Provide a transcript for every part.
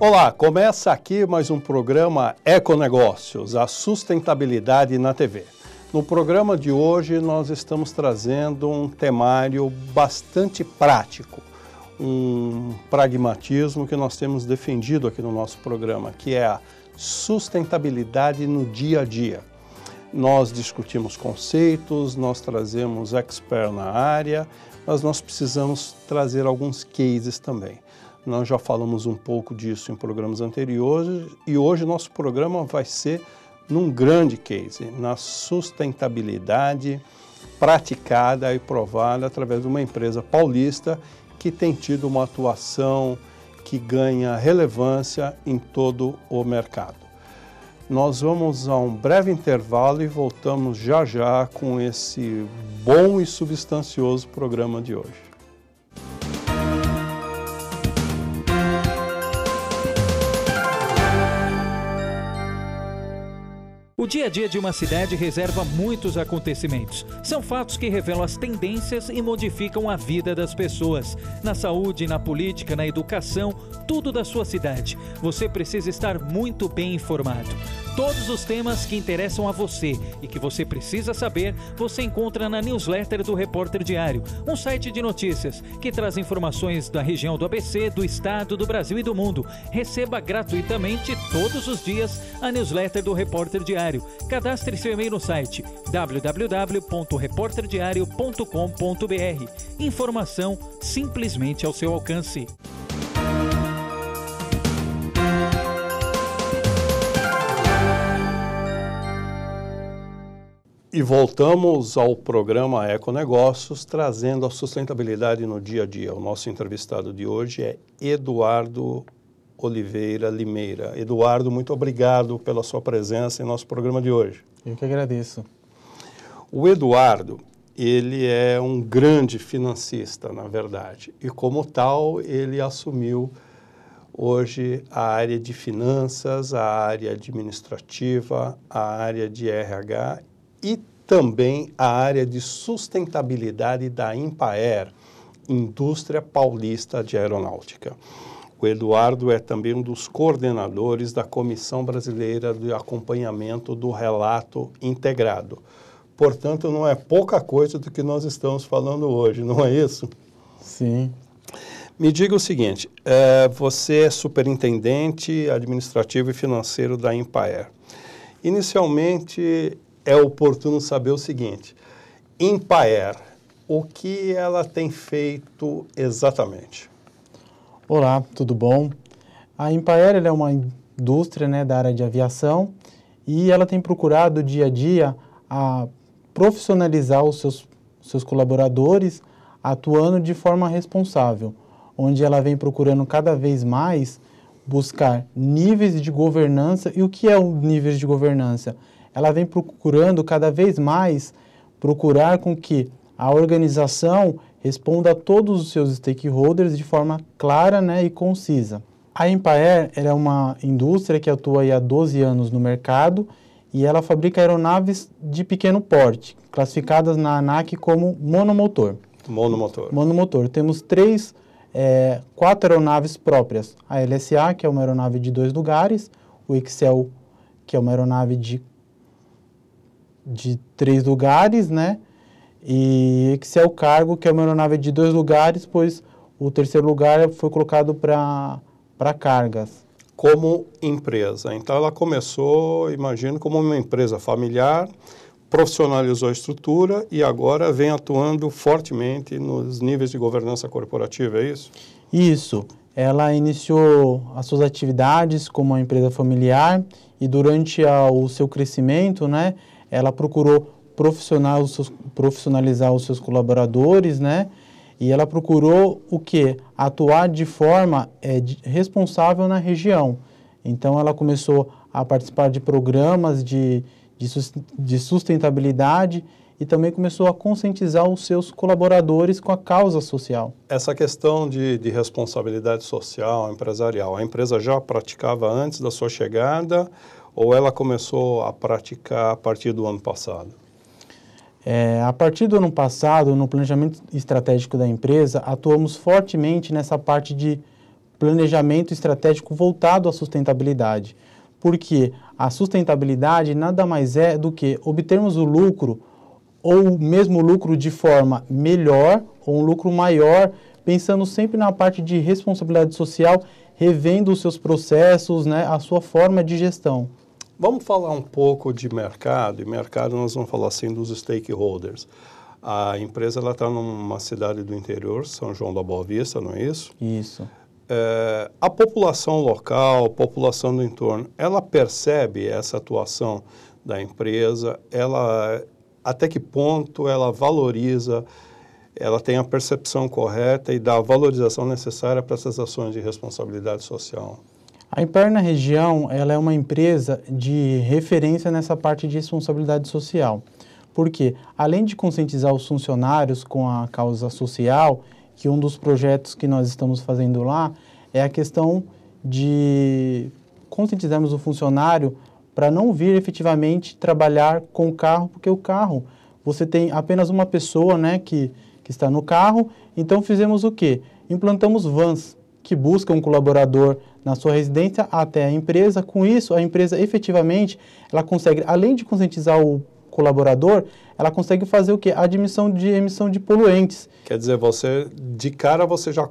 Olá, começa aqui mais um programa Econegócios, a sustentabilidade na TV. No programa de hoje nós estamos trazendo um temário bastante prático, um pragmatismo que nós temos defendido aqui no nosso programa, que é a sustentabilidade no dia a dia. Nós discutimos conceitos, nós trazemos expert na área, mas nós precisamos trazer alguns cases também. Nós já falamos um pouco disso em programas anteriores e hoje nosso programa vai ser num grande case, na sustentabilidade praticada e provada através de uma empresa paulista que tem tido uma atuação que ganha relevância em todo o mercado. Nós vamos a um breve intervalo e voltamos já já com esse bom e substancioso programa de hoje. O dia a dia de uma cidade reserva muitos acontecimentos. São fatos que revelam as tendências e modificam a vida das pessoas. Na saúde, na política, na educação, tudo da sua cidade. Você precisa estar muito bem informado. Todos os temas que interessam a você e que você precisa saber, você encontra na newsletter do Repórter Diário, um site de notícias que traz informações da região do ABC, do estado, do Brasil e do mundo. Receba gratuitamente todos os dias a newsletter do Repórter Diário. Cadastre seu e-mail no site www.reporterdiario.com.br. Informação simplesmente ao seu alcance. E voltamos ao programa Econegócios, trazendo a sustentabilidade no dia a dia. O nosso entrevistado de hoje é Eduardo Oliveira Limeira. Eduardo, muito obrigado pela sua presença em nosso programa de hoje. Eu que agradeço. O Eduardo, ele é um grande financista, na verdade, e como tal, ele assumiu hoje a área de finanças, a área administrativa, a área de RH e também a área de sustentabilidade da Impaer, Indústria Paulista de Aeronáutica. O Eduardo é também um dos coordenadores da Comissão Brasileira de Acompanhamento do Relato Integrado. Portanto, não é pouca coisa do que nós estamos falando hoje, não é isso? Sim. Me diga o seguinte, você é superintendente administrativo e financeiro da Impaer. Inicialmente, é oportuno saber o seguinte, Impaer, o que ela tem feito exatamente? Olá, tudo bom? A Impaer é uma indústria, da área de aviação e ela tem procurado dia a dia a profissionalizar os seus colaboradores atuando de forma responsável, onde ela vem procurando cada vez mais buscar níveis de governança. E o que é o níveis de governança? Ela vem procurando cada vez mais procurar com que a organização responda a todos os seus stakeholders de forma clara, e concisa. A Impaer é uma indústria que atua há 12 anos no mercado e ela fabrica aeronaves de pequeno porte, classificadas na ANAC como monomotor. Monomotor. Monomotor. Temos 4 aeronaves próprias. A LSA, que é uma aeronave de 2 lugares, o Excel, que é uma aeronave de 3 lugares, e Excel Cargo, que é uma aeronave de 2 lugares, pois o terceiro lugar foi colocado para cargas. Como empresa. Então, ela começou, imagino, como uma empresa familiar, profissionalizou a estrutura e agora vem atuando fortemente nos níveis de governança corporativa, é isso? Isso. Ela iniciou as suas atividades como uma empresa familiar e durante o seu crescimento, ela procurou profissionalizar os seus colaboradores, e ela procurou o quê? Atuar de forma responsável na região. Então, ela começou a participar de programas de sustentabilidade e também começou a conscientizar os seus colaboradores com a causa social. Essa questão de responsabilidade social, empresarial, a empresa já praticava antes da sua chegada ou ela começou a praticar a partir do ano passado? A partir do ano passado, no planejamento estratégico da empresa, atuamos fortemente nessa parte de planejamento estratégico voltado à sustentabilidade. Porque a sustentabilidade nada mais é do que obtermos o lucro ou o mesmo lucro de forma melhor ou um lucro maior, pensando sempre na parte de responsabilidade social, revendo os seus processos, né, a sua forma de gestão. Vamos falar um pouco de mercado, e mercado nós vamos falar assim dos stakeholders. A empresa está numa cidade do interior, São João da Boa Vista, não é isso? Isso. A população local, a população do entorno, ela percebe essa atuação da empresa, até que ponto ela valoriza, ela tem a percepção correta e dá a valorização necessária para essas ações de responsabilidade social? A Impaer na região, ela é uma empresa de referência nessa parte de responsabilidade social. Porque, além de conscientizar os funcionários com a causa social, que um dos projetos que nós estamos fazendo lá é a questão de conscientizarmos o funcionário para não vir efetivamente trabalhar com o carro, porque o carro, você tem apenas uma pessoa, né, que está no carro, então fizemos o quê? Implantamos vans que buscam um colaborador na sua residência até a empresa. Com isso, a empresa efetivamente, ela consegue, além de conscientizar o colaborador, ela consegue fazer o quê? A emissão de poluentes. Quer dizer, de cara você já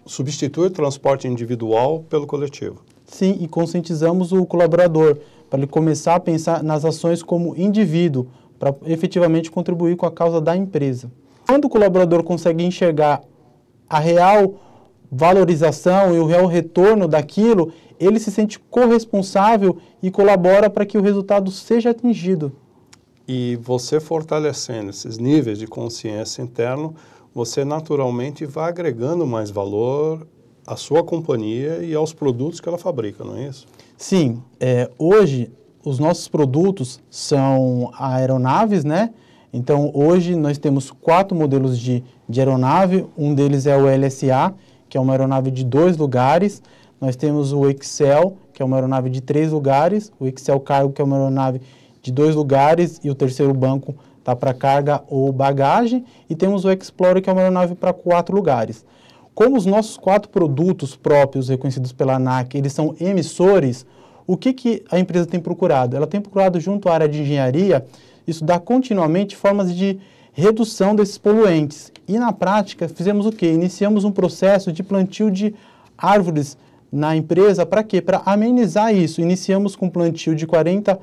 substitui o transporte individual pelo coletivo. Sim, e conscientizamos o colaborador para ele começar a pensar nas ações como indivíduo, para efetivamente contribuir com a causa da empresa. Quando o colaborador consegue enxergar a real valorização e o real retorno daquilo, ele se sente corresponsável e colabora para que o resultado seja atingido. E você fortalecendo esses níveis de consciência interno, você naturalmente vai agregando mais valor à sua companhia e aos produtos que ela fabrica, não é isso? Sim. Hoje, os nossos produtos são aeronaves, né? Então, hoje nós temos 4 modelos de aeronave. Um deles é o LSA, que é uma aeronave de 2 lugares. Nós temos o Excel, que é uma aeronave de 3 lugares. O Excel Cargo, que é uma aeronave de 2 lugares. E o terceiro banco está para carga ou bagagem. E temos o Explorer, que é uma aeronave para 4 lugares. Como os nossos 4 produtos próprios, reconhecidos pela ANAC, eles são emissores, o que a empresa tem procurado? Ela tem procurado, junto à área de engenharia, estudar continuamente formas de redução desses poluentes. E, na prática, fizemos o quê? Iniciamos um processo de plantio de árvores na empresa. Para quê? Para amenizar isso. Iniciamos com plantio de 40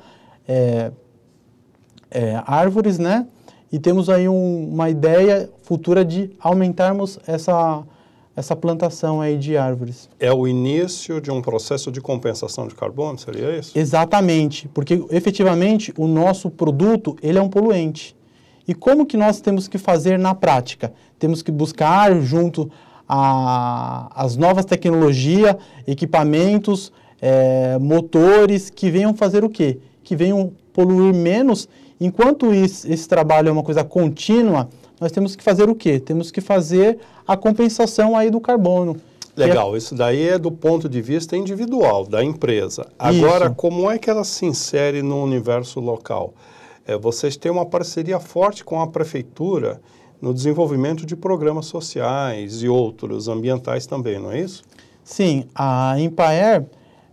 árvores, né? E temos aí uma ideia futura de aumentarmos essa plantação aí de árvores. É o início de um processo de compensação de carbono, seria isso? Exatamente, porque efetivamente o nosso produto, ele é um poluente. E como que nós temos que fazer na prática? Temos que buscar junto às novas tecnologias, equipamentos, motores que venham fazer o quê? Que venham poluir menos. Enquanto esse trabalho é uma coisa contínua, nós temos que fazer o quê? Temos que fazer a compensação aí do carbono. Legal, isso daí é do ponto de vista individual, da empresa. Agora, Isso. Como é que ela se insere no universo local? Vocês têm uma parceria forte com a prefeitura no desenvolvimento de programas sociais e outros, ambientais também, não é isso? Sim, a Impaer,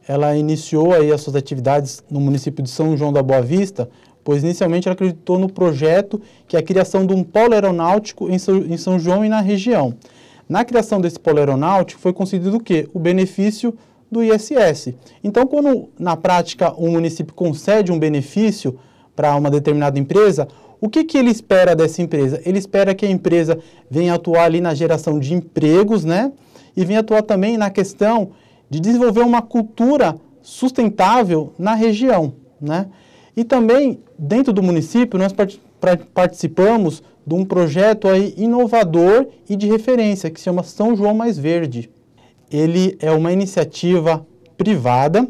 ela iniciou aí as suas atividades no município de São João da Boa Vista, pois inicialmente ela acreditou no projeto que é a criação de um polo aeronáutico em São João e na região. Na criação desse polo aeronáutico foi concedido o quê? O benefício do ISS. Então, quando na prática um município concede um benefício para uma determinada empresa, o que ele espera dessa empresa? Ele espera que a empresa venha atuar ali na geração de empregos, né? E venha atuar também na questão de desenvolver uma cultura sustentável na região, né? E também, dentro do município, nós participamos de um projeto aí inovador e de referência, que se chama São João Mais Verde. Ele é uma iniciativa privada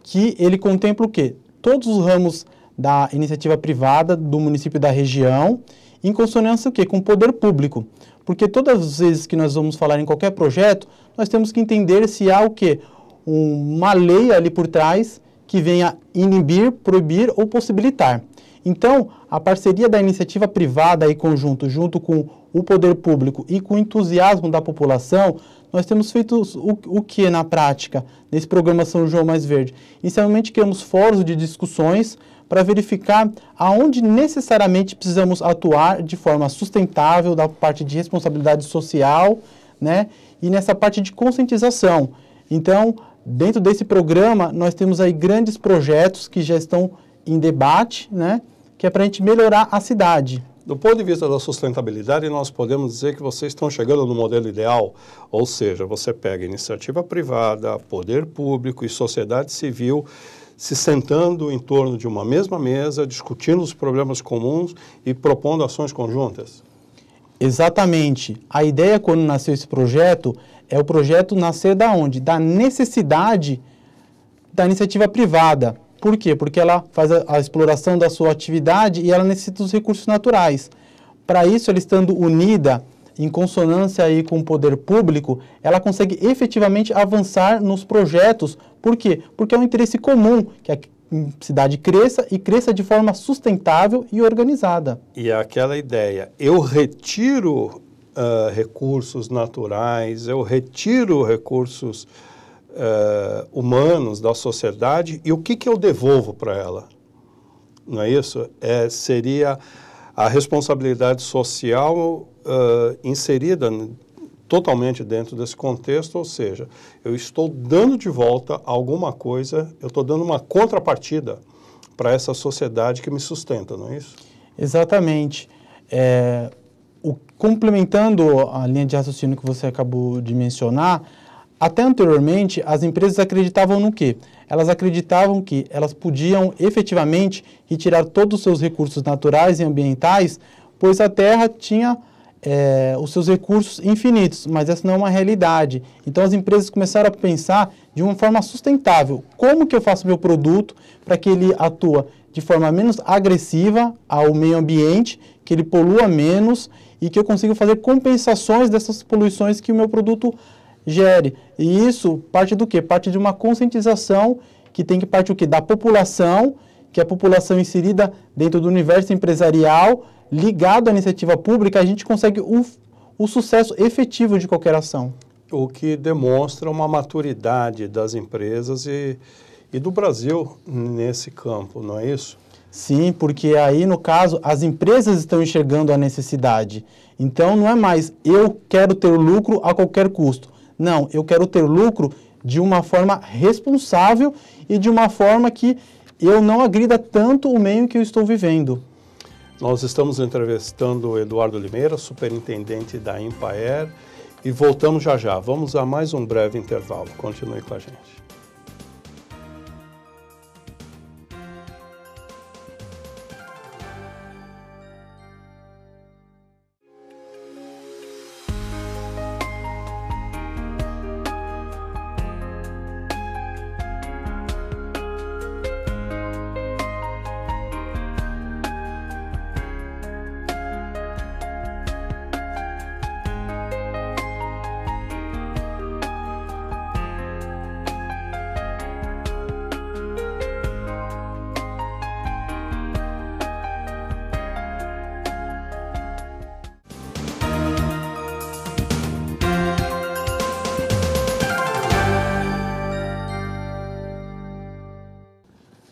que ele contempla o quê? Todos os ramos da iniciativa privada do município e da região, em consonância o quê? Com o poder público. Porque todas as vezes que nós vamos falar em qualquer projeto, nós temos que entender se há o quê? Uma lei ali por trás que venha inibir, proibir ou possibilitar. Então, a parceria da iniciativa privada e conjunto, junto com o poder público e com o entusiasmo da população, nós temos feito o que na prática, nesse programa São João Mais Verde? Inicialmente, criamos fóruns de discussões para verificar aonde necessariamente precisamos atuar de forma sustentável, da parte de responsabilidade social, né? E nessa parte de conscientização. Então, dentro desse programa, nós temos aí grandes projetos que já estão em debate, né? Que é para a gente melhorar a cidade. Do ponto de vista da sustentabilidade, nós podemos dizer que vocês estão chegando no modelo ideal, ou seja, você pega iniciativa privada, poder público e sociedade civil se sentando em torno de uma mesma mesa, discutindo os problemas comuns e propondo ações conjuntas. Exatamente. A ideia, quando nasceu esse projeto, é o projeto nascer da onde? Da necessidade da iniciativa privada. Por quê? Porque ela faz a exploração da sua atividade e ela necessita dos recursos naturais. Para isso, ela estando unida, em consonância aí com o poder público, ela consegue efetivamente avançar nos projetos. Por quê? Porque é um interesse comum que a cidade cresça e cresça de forma sustentável e organizada. E aquela ideia, eu retiro recursos naturais, eu retiro recursos humanos da sociedade e o que eu devolvo para ela? Não é isso? Seria a responsabilidade social inserida totalmente dentro desse contexto, ou seja, eu estou dando de volta alguma coisa, eu estou dando uma contrapartida para essa sociedade que me sustenta, não é isso? Exatamente. Complementando a linha de raciocínio que você acabou de mencionar, até anteriormente, as empresas acreditavam no quê? Elas acreditavam que elas podiam efetivamente retirar todos os seus recursos naturais e ambientais, pois a Terra tinha os seus recursos infinitos, mas essa não é uma realidade. Então as empresas começaram a pensar de uma forma sustentável. Como que eu faço meu produto para que ele atua de forma menos agressiva ao meio ambiente, que ele polua menos e que eu consiga fazer compensações dessas poluições que o meu produto gere. E isso parte do quê? Parte de uma conscientização que tem que partir o quê? Da população, que é a população inserida dentro do universo empresarial, ligado à iniciativa pública, a gente consegue o sucesso efetivo de qualquer ação. O que demonstra uma maturidade das empresas e do Brasil nesse campo, não é isso? Sim, porque aí, no caso, as empresas estão enxergando a necessidade. Então, não é mais eu quero ter lucro a qualquer custo. Não, eu quero ter lucro de uma forma responsável e de uma forma que eu não agrida tanto o meio em que eu estou vivendo. Nós estamos entrevistando o Eduardo Limeira, superintendente da Impaer, e voltamos já já. Vamos a mais um breve intervalo. Continue com a gente.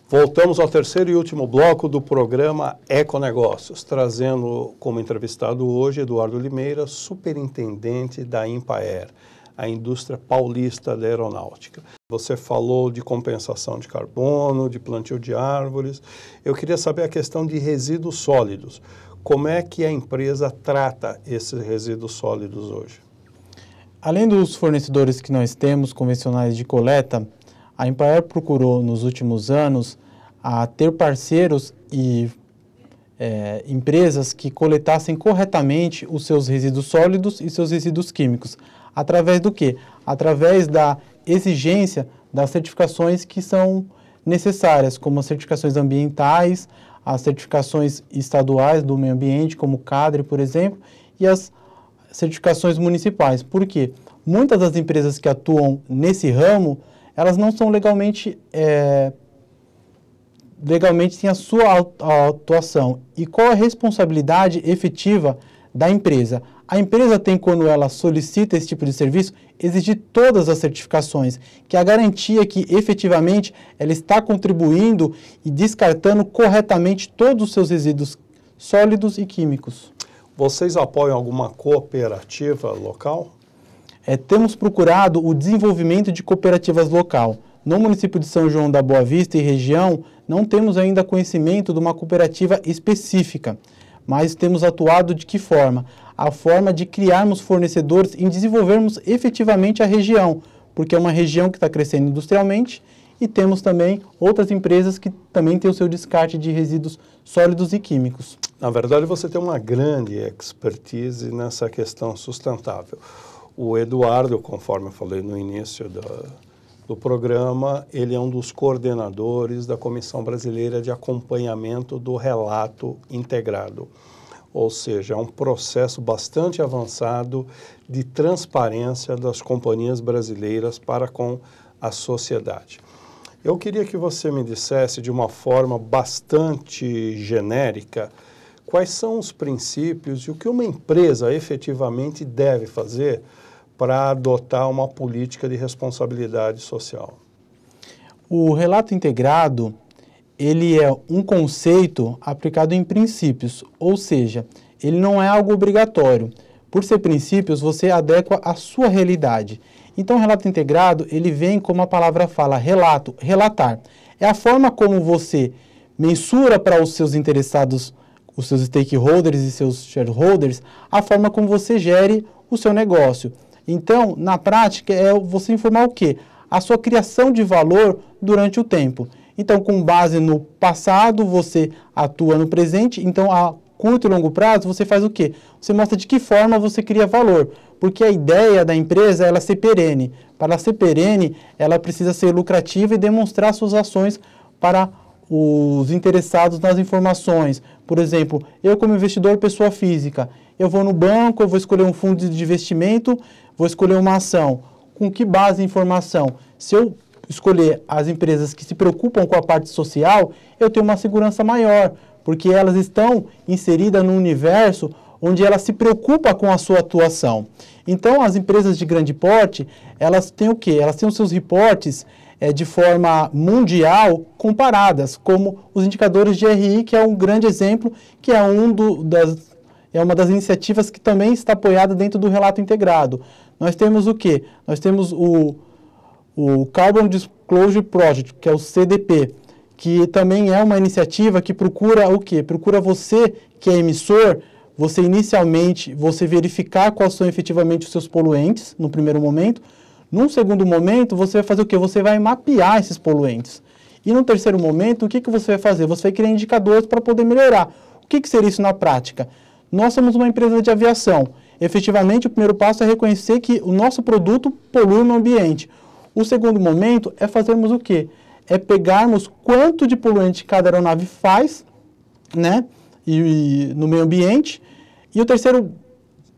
Voltamos ao terceiro e último bloco do programa Econegócios, trazendo como entrevistado hoje Eduardo Limeira, superintendente da Impaer, a indústria paulista da aeronáutica. Você falou de compensação de carbono, de plantio de árvores. Eu queria saber a questão de resíduos sólidos. Como é que a empresa trata esses resíduos sólidos hoje? Além dos fornecedores que nós temos convencionais de coleta, a Impaer procurou nos últimos anos a ter parceiros e empresas que coletassem corretamente os seus resíduos sólidos e seus resíduos químicos. Através do quê? Através da exigência das certificações que são necessárias, como as certificações ambientais, as certificações estaduais do meio ambiente, como o CADRE, por exemplo, e as certificações municipais. Por quê? Muitas das empresas que atuam nesse ramo, elas não são legalmente legalmente tem a sua atuação e qual a responsabilidade efetiva da empresa. A empresa tem, quando ela solicita esse tipo de serviço, exigir todas as certificações, que é a garantia que efetivamente ela está contribuindo e descartando corretamente todos os seus resíduos sólidos e químicos. Vocês apoiam alguma cooperativa local? Temos procurado o desenvolvimento de cooperativas local. No município de São João da Boa Vista e região, não temos ainda conhecimento de uma cooperativa específica, mas temos atuado de que forma? A forma de criarmos fornecedores e desenvolvermos efetivamente a região, porque é uma região que está crescendo industrialmente e temos também outras empresas que também têm o seu descarte de resíduos sólidos e químicos. Na verdade, você tem uma grande expertise nessa questão sustentável. O Eduardo, conforme eu falei no início do programa, ele é um dos coordenadores da Comissão Brasileira de Acompanhamento do Relato Integrado. Ou seja, é um processo bastante avançado de transparência das companhias brasileiras para com a sociedade. Eu queria que você me dissesse de uma forma bastante genérica quais são os princípios e o que uma empresa efetivamente deve fazer para adotar uma política de responsabilidade social. O relato integrado, ele é um conceito aplicado em princípios, ou seja, ele não é algo obrigatório. Por ser princípios, você adequa à sua realidade. Então, o relato integrado, ele vem como a palavra fala, relato, relatar. É a forma como você mensura para os seus interessados, os seus stakeholders e seus shareholders, a forma como você gere o seu negócio. Então, na prática, é você informar o quê? A sua criação de valor durante o tempo. Então, com base no passado, você atua no presente. Então, a curto e longo prazo, você faz o quê? Você mostra de que forma você cria valor. Porque a ideia da empresa é ela ser perene. Para ela ser perene, ela precisa ser lucrativa e demonstrar suas ações para os interessados nas informações. Por exemplo, eu como investidor, pessoa física, eu vou no banco, eu vou escolher um fundo de investimento, vou escolher uma ação. Com que base de informação? Se eu escolher as empresas que se preocupam com a parte social, eu tenho uma segurança maior, porque elas estão inseridas no universo onde ela se preocupa com a sua atuação. Então, as empresas de grande porte, elas têm o quê? Elas têm os seus reportes de forma mundial comparadas, como os indicadores de RI, que é um grande exemplo, que é uma das iniciativas que também está apoiada dentro do relato integrado. Nós temos o quê? Nós temos o Carbon Disclosure Project, que é o CDP, que também é uma iniciativa que procura o quê? Procura você, que é emissor, você inicialmente, você verificar quais são efetivamente os seus poluentes, no primeiro momento. Num segundo momento, você vai fazer o quê? Você vai mapear esses poluentes. E no terceiro momento, o que você vai fazer? Você vai criar indicadores para poder melhorar. O que seria isso na prática? Nós somos uma empresa de aviação. Efetivamente, o primeiro passo é reconhecer que o nosso produto polui no ambiente. O segundo momento é fazermos o quê? É pegarmos quanto de poluente cada aeronave faz, né? E no meio ambiente. E o terceiro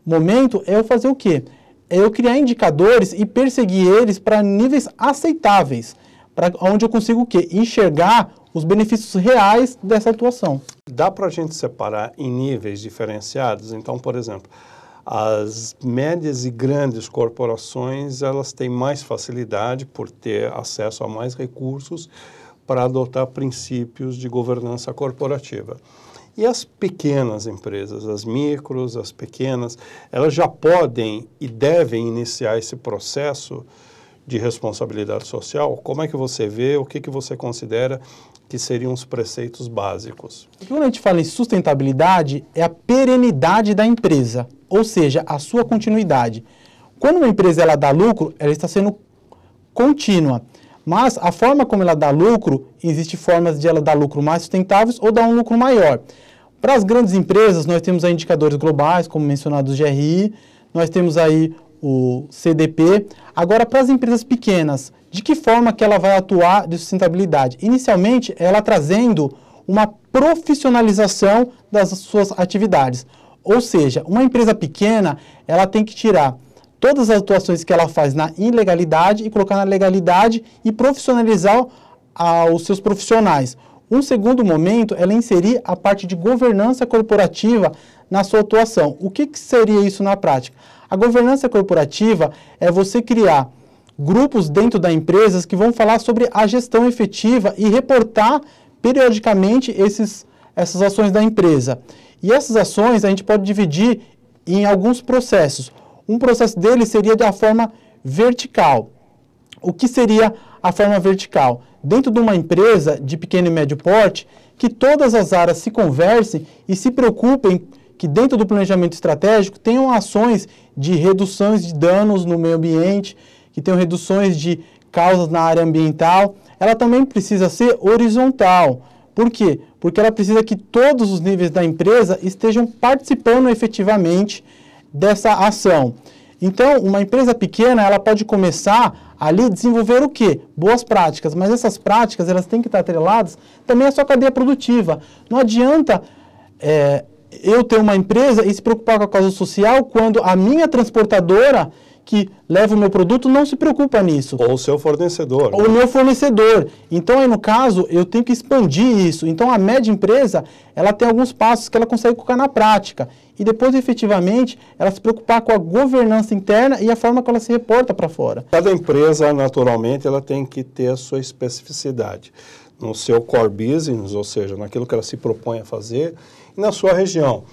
momento é eu fazer o quê? É eu criar indicadores e perseguir eles para níveis aceitáveis, para onde eu consigo o quê? Enxergar os benefícios reais dessa atuação. Dá para a gente separar em níveis diferenciados? Então, por exemplo, as médias e grandes corporações, elas têm mais facilidade por ter acesso a mais recursos para adotar princípios de governança corporativa. E as pequenas empresas, as micros, as pequenas, elas já podem e devem iniciar esse processo de responsabilidade social? Como é que você vê, o que você considera que seriam os preceitos básicos? Quando a gente fala em sustentabilidade, é a perenidade da empresa, ou seja, a sua continuidade. Quando uma empresa ela dá lucro, ela está sendo contínua. Mas a forma como ela dá lucro, existem formas de ela dar lucro mais sustentáveis ou dar um lucro maior. Para as grandes empresas, nós temos aí indicadores globais, como mencionados o GRI, nós temos aí o CDP. Agora, para as empresas pequenas, de que forma que ela vai atuar de sustentabilidade? Inicialmente, ela trazendo uma profissionalização das suas atividades. Ou seja, uma empresa pequena, ela tem que tirar todas as atuações que ela faz na ilegalidade e colocar na legalidade e profissionalizar os seus profissionais. Um segundo momento é ela inserir a parte de governança corporativa na sua atuação. O que seria isso na prática? A governança corporativa é você criar grupos dentro da empresa que vão falar sobre a gestão efetiva e reportar periodicamente essas ações da empresa. E essas ações a gente pode dividir em alguns processos. Um processo dele seria da forma vertical. O que seria a forma vertical? Dentro de uma empresa de pequeno e médio porte, que todas as áreas se conversem e se preocupem que dentro do planejamento estratégico tenham ações de reduções de danos no meio ambiente, que tenham reduções de causas na área ambiental. Ela também precisa ser horizontal. Por quê? Porque ela precisa que todos os níveis da empresa estejam participando efetivamente dessa ação. Então, uma empresa pequena, ela pode começar ali desenvolver o quê? Boas práticas, mas essas práticas, elas têm que estar atreladas também à sua cadeia produtiva. Não adianta eu ter uma empresa e se preocupar com a causa social quando a minha transportadora que leva o meu produto não se preocupa nisso. Ou o seu fornecedor. Ou o meu fornecedor. Então, aí no caso, eu tenho que expandir isso. Então, a média empresa, ela tem alguns passos que ela consegue colocar na prática. E depois, efetivamente, ela se preocupar com a governança interna e a forma que ela se reporta para fora. Cada empresa, naturalmente, ela tem que ter a sua especificidade. No seu core business, ou seja, naquilo que ela se propõe a fazer, e na sua região.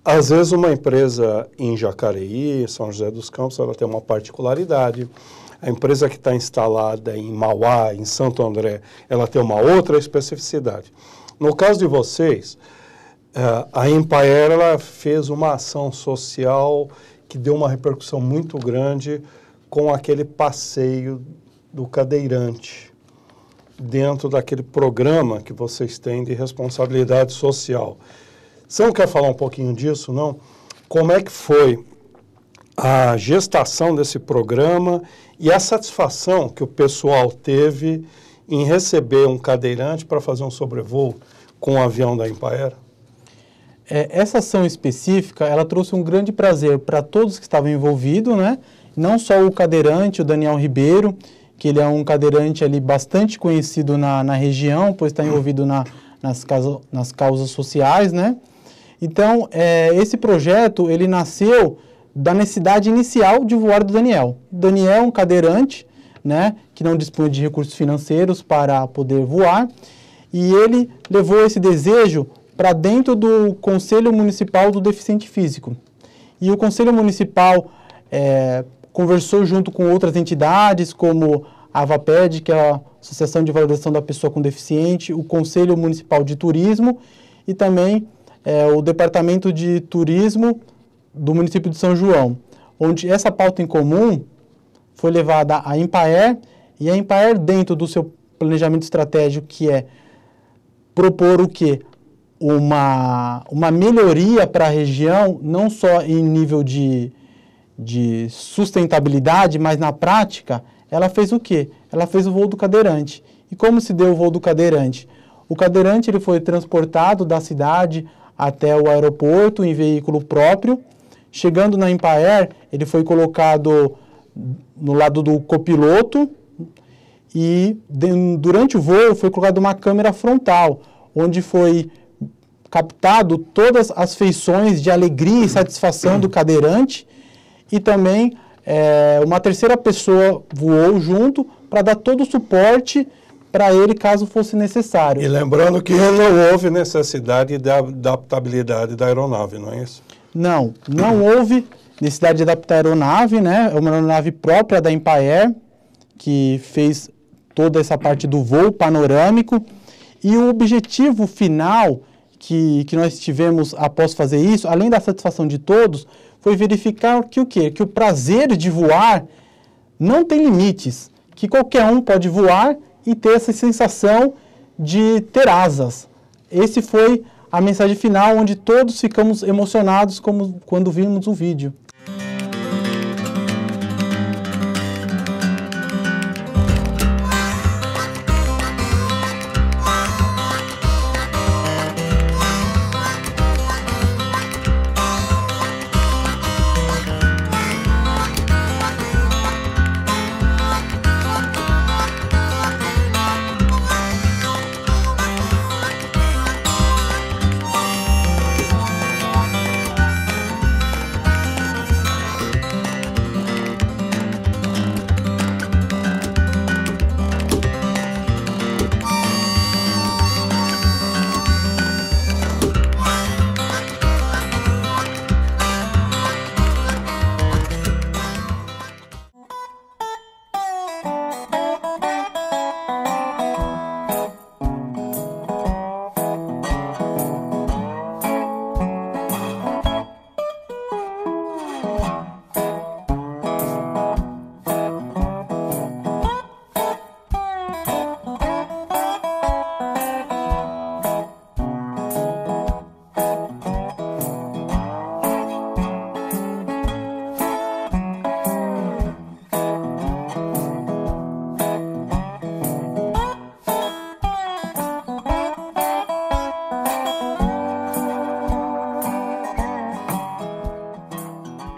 Às vezes uma empresa em Jacareí, São José dos Campos, ela tem uma particularidade. A empresa que está instalada em Mauá, em Santo André, ela tem uma outra especificidade. No caso de vocês, a Empaer, ela fez uma ação social que deu uma repercussão muito grande com aquele passeio do cadeirante, dentro daquele programa que vocês têm de responsabilidade social. Você não quer falar um pouquinho disso, não? Como é que foi a gestação desse programa e a satisfação que o pessoal teve em receber um cadeirante para fazer um sobrevoo com o avião da Empaer? Essa ação específica, ela trouxe um grande prazer para todos que estavam envolvidos, né? Não só o cadeirante, o Daniel Ribeiro, que ele é um cadeirante ali bastante conhecido na região, pois está envolvido nas causas sociais, né? Então, esse projeto, ele nasceu da necessidade inicial de voar do Daniel. Daniel é um cadeirante, né, que não dispunha de recursos financeiros para poder voar, e ele levou esse desejo para dentro do Conselho Municipal do Deficiente Físico. E o Conselho Municipal conversou junto com outras entidades, como a AVAPED, que é a Associação de Valorização da Pessoa com Deficiente, o Conselho Municipal de Turismo e também o Departamento de Turismo do município de São João, onde essa pauta em comum foi levada à Empaer, e a Empaer, dentro do seu planejamento estratégico, que é propor o quê? Uma melhoria para a região, não só em nível de sustentabilidade, mas na prática, ela fez o quê? Ela fez o voo do cadeirante. E como se deu o voo do cadeirante? O cadeirante ele foi transportado da cidade até o aeroporto em veículo próprio. Chegando na Empaer, ele foi colocado no lado do copiloto e durante o voo foi colocada uma câmera frontal, onde foi captado todas as feições de alegria e satisfação do cadeirante, e também uma terceira pessoa voou junto para dar todo o suporte para ele, caso fosse necessário. E lembrando que não houve necessidade de adaptabilidade da aeronave, não é isso? Não houve necessidade de adaptar a aeronave, né? É uma aeronave própria da Empaer, que fez toda essa parte do voo panorâmico. E o objetivo final que nós tivemos após fazer isso, além da satisfação de todos, foi verificar que o quê? Que o prazer de voar não tem limites, que qualquer um pode voar e ter essa sensação de ter asas. Esse foi a mensagem final, onde todos ficamos emocionados como quando vimos o vídeo.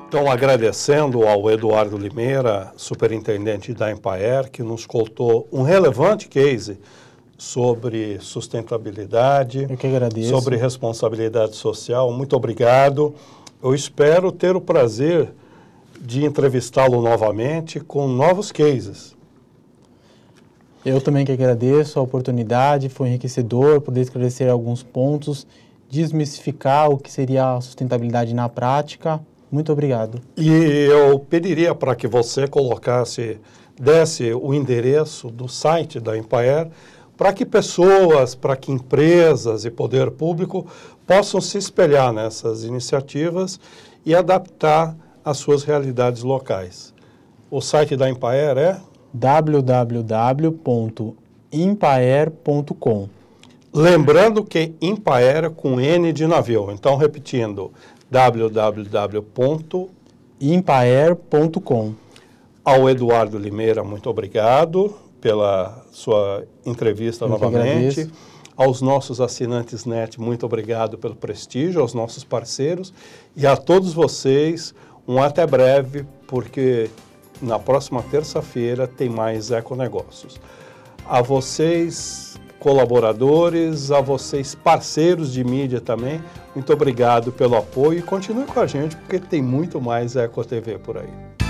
Então, agradecendo ao Eduardo Limeira, superintendente da Empaer, que nos contou um relevante case sobre sustentabilidade, Eu que agradeço. sobre responsabilidade social. Muito obrigado. Eu espero ter o prazer de entrevistá-lo novamente com novos cases. Eu também que agradeço a oportunidade, foi enriquecedor poder esclarecer alguns pontos, desmistificar o que seria a sustentabilidade na prática. Muito obrigado. E eu pediria para que você desse o endereço do site da Empaer, para que pessoas, para que empresas e poder público possam se espelhar nessas iniciativas e adaptar às suas realidades locais. O site da Empaer é www.empaer.com. Lembrando que Empaer é com N de navio. Então, repetindo, www.empaer.com. Ao Eduardo Limeira, muito obrigado pela sua entrevista novamente. Aos nossos assinantes NET, muito obrigado pelo prestígio, aos nossos parceiros e a todos vocês, um até breve, porque na próxima terça-feira tem mais Econegócios. A vocês, colaboradores, a vocês, parceiros de mídia também, muito obrigado pelo apoio e continue com a gente, porque tem muito mais EcoTV por aí.